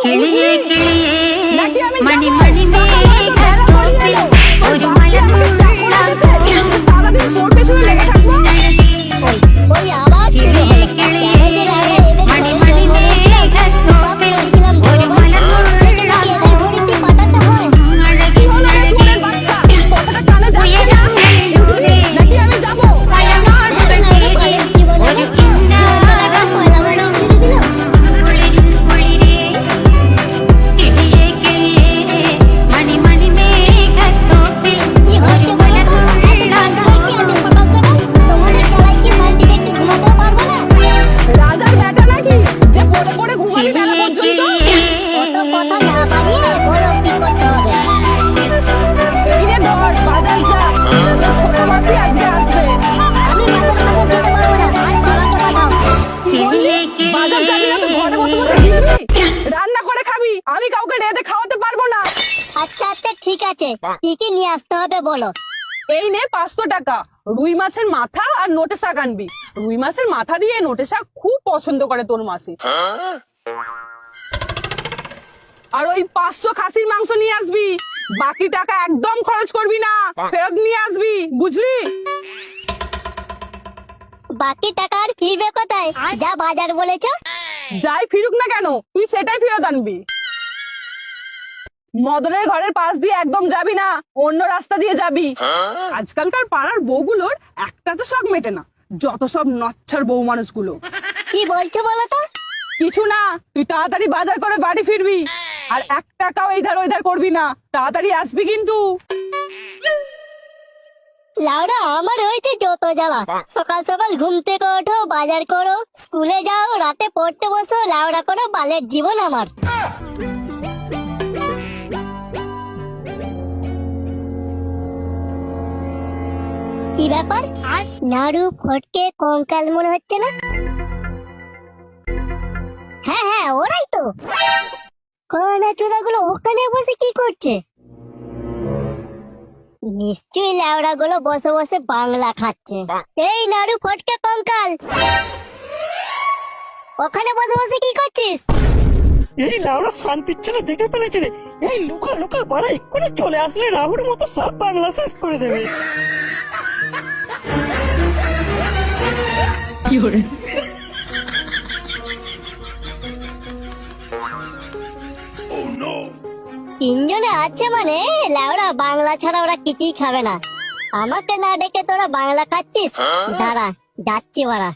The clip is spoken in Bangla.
কিলিয়ে কিলিয়ে মনি মনি মেঘ কোকিল ওর মালা সারাদিন তোর পেছনে লেগে থাকবো। ওই আবার শুরু হলো। মনি মনি মেঘ কোকিল ওর মালা পাঠাতে হয়। কি হলো রে শুয়োরের বাচ্চা? কথাটা কানে যাচ্ছে না? নাকি আমি যাবো? রাজার বেটা নাকি যে পড়ে পড়ে ঘুমাবি বেলা পর্যন্ত? অত কথা না বাড়িয়ে বলো কি করতে হবে। এই রে ধর, বাজার যা। তোর ছোট মাসি আজকে আসবে। আমি বাজার যেতে পারবো না, আজ বাবাকে পাঠাও। কি বললি? বাজার যাবি না তো ঘরে বসে বসে গিলবি? রান্না করে খাবি, আমি কাউকে রেঁধে খাওয়াতে পারবো না। আচ্ছা আচ্ছা ঠিক আছে, কি কি নিয়ে আসতে হবে বলো। এই নে 500 টাকা, রুই মাছের মাথা আর নোটে শাক আনবি। রুই মাছের মাথা দিয়ে নোটে শাক খুব পছন্দ করে তোর মাসি। আর ওই 500 খাসির মাংস নিয়ে আসবি। বাকি টাকা একদম খরচ করবি না, ফেরত নিয়ে আসবি, বুঝলি? বাকি টাকা আর ফিরবে কোথায়? যা বাজার বলেছো। যাই ফিরুক না কেন, তুই সেটাই ফেরত আনবি। মদনের ঘরের পাশ দিয়ে একদম যাবি না, অন্য রাস্তা দিয়ে যাবি। আজকালকার পাড়ার বউগুলোর একটা তো শখ মেটে না, যত সব নচ্ছার বউ মানুষগুলো। কি বলছো বলো তো? কিছু না, তুই তাড়াতাড়ি বাজার করে বাড়ি ফিরবি। আর 1 টাকাও এইধার ওইধার করবি না, তাড়াতাড়ি আসবি কিন্তু। লাউডা আমার হয়েছে যত জ্বালা। সকাল সকাল ঘুম থেকে ওঠো, বাজার করো, স্কুলে যাও, রাতে পড়তে বসো, লাউডা করো, বালের জীবন আমার। কি ব্যাপার? নাড়ু ফটকে কঙ্কাল মনে হচ্ছে না? হ্যাঁ হ্যাঁ ওরাই তো। কড়া চোদাগুলো ওখানে বসে কি করছে? নিশ্চয়ই ল্যাওড়া গুলো বসে বসে বাংলা খাচ্ছে। এই নাড়ু ফটকে কঙ্কাল, ওখানে বসে বসে কি করছিস? এই লাউড়া শান্তির ছেলে দেখে ফেলেছে রে। এই লুকা লুকা পাড়া এক্ষুনি চলে আসলে রাহুর মতো সব বাংলা শেষ করে দেবে। তিনজনে আছে মানে ল্যাওড়া বাংলা ছাড়া ওরা কিছুই খাবে না। আমাকে না ডেকে তোরা বাংলা খাচ্ছিস? দাঁড়া যাচ্ছি ওরা।